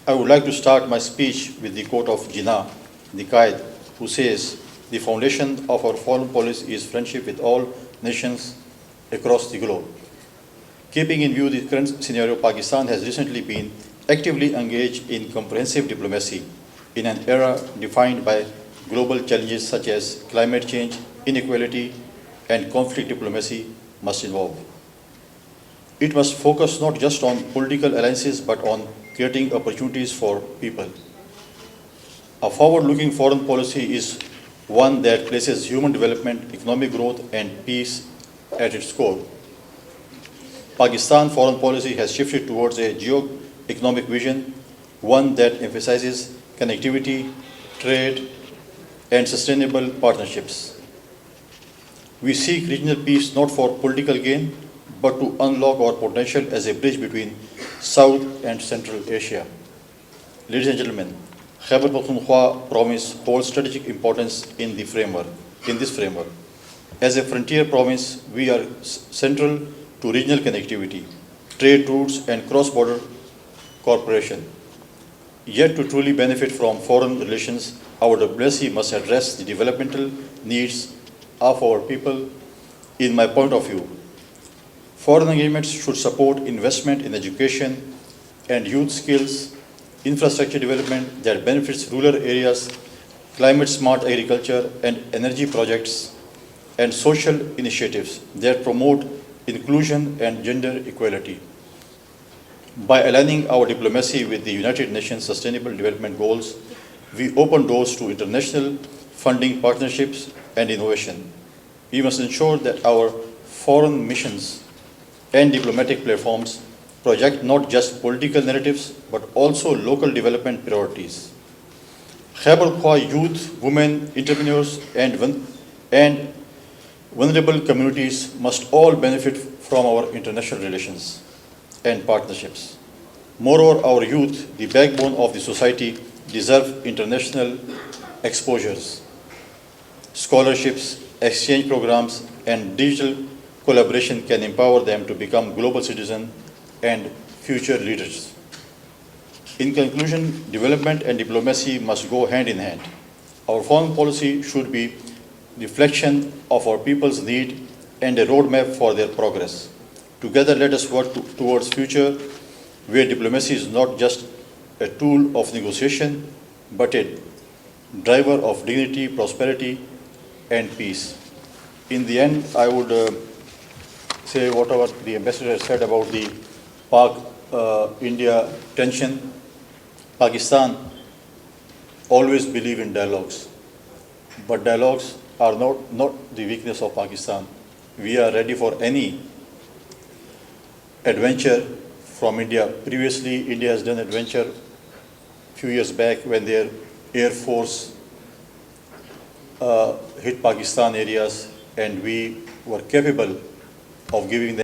I would like to start my speech with the quote of Jinnah, the Qaid, who says, "The foundation of our foreign policy is friendship with all nations across the globe." Keeping in view the current scenario, Pakistan has recently been actively engaged in comprehensive diplomacy in an era defined by global challenges such as climate change, inequality, and conflict. Diplomacy must involve. It must focus not just on political alliances but on creating opportunities for people. A forward-looking foreign policy is one that places human development, economic growth, and peace at its core. Pakistan foreign policy has shifted towards a geo-economic vision, one that emphasizes connectivity, trade, and sustainable partnerships. We seek regional peace not for political gain, but to unlock our potential as a bridge between South and Central Asia. Ladies and gentlemen, Khaibar Pختونخوا province holds strategic importance in this framework. As a frontier province, we are central to regional connectivity, trade routes, and cross-border cooperation. Yet to truly benefit from foreign relations, our diplomacy must address the developmental needs of our people. In my point of view, foreign engagements should support investment in education and youth skills, infrastructure development that benefits rural areas, climate-smart agriculture and energy projects, and social initiatives that promote inclusion and gender equality. By aligning our diplomacy with the United Nations Sustainable Development Goals, we open doors to international funding partnerships and innovation. We must ensure that our foreign missions and diplomatic platforms project not just political narratives but also local development priorities. Khaibar Pختونخوا youth, women, entrepreneurs, and vulnerable communities must all benefit from our international relations and partnerships. Moreover, our youth, the backbone of the society, deserve international exposures. Scholarships, exchange programs, and digital collaboration can empower them to become global citizens and future leaders. In conclusion, development and diplomacy must go hand in hand. Our foreign policy should be a reflection of our people's need and a roadmap for their progress. Together, let us work towards a future where diplomacy is not just a tool of negotiation, but a driver of dignity, prosperity, and peace. In the end, I would say whatever the ambassador has said about the Pak-India tension. Pakistan always believe in dialogues, but dialogues are not the weakness of Pakistan. We are ready for any adventure from India. Previously, India has done adventure few years back when their Air Force hit Pakistan areas, and we were capable of giving them